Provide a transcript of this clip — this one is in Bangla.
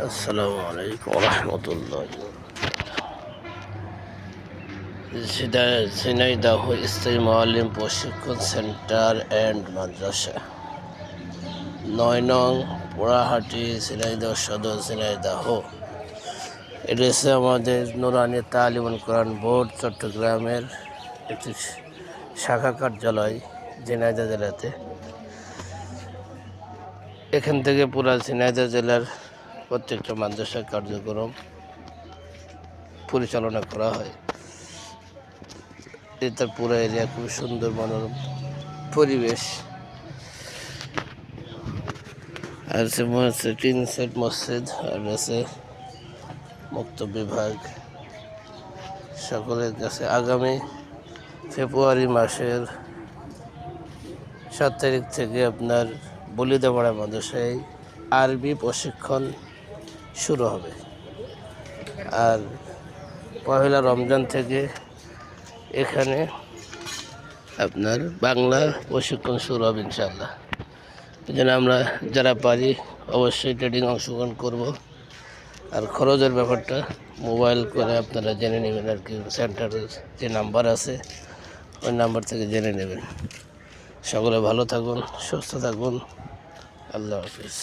আসসালামু আলাইকুম রহমতুল্লাহ। ঝিনাইদহ স্থায়ী মুআল্লিম প্রশিক্ষণ সেন্টার অ্যান্ড মাদ্রাসা, ৯ নং পোড়াহাটি, ঝিনাইদহ সদর, ঝিনাইদহ। এটা হচ্ছে আমাদের নুরানি তালিমুল কোরআন বোর্ড চট্টগ্রামের একটি শাখা কার্যালয় ঝিনাইদহ জেলাতে। এখান থেকে পুরা ঝিনাইদহ জেলার প্রত্যেকটা মাদ্রাসা কার্যক্রম পরিচালনা করা হয়। এটার পুরো এরিয়া খুব সুন্দর মনোরম পরিবেশ। আর আছে টিন সেট মসজিদ, আর আছে মুক্ত বিভাগ। সকলের কাছে আগামী ফেব্রুয়ারি মাসের 7 তারিখ থেকে আপনার বলিদাপাড়া মাদ্রাসায় আরবি প্রশিক্ষণ শুরু হবে, আর পহেলা রমজান থেকে এখানে আপনার বাংলা প্রশিক্ষণ শুরু হবে ইনশাআল্লাহ। এই জন্য আমরা যারা পারি অবশ্যই ট্রেডিং অংশগ্রহণ করব। আর খরচের ব্যাপারটা মোবাইল করে আপনারা জেনে নেবেন, আর কি সেন্টারের যে নাম্বার আছে ওই নাম্বার থেকে জেনে নেবেন। সকলে ভালো থাকুন, সুস্থ থাকুন। আল্লাহ হাফিজ।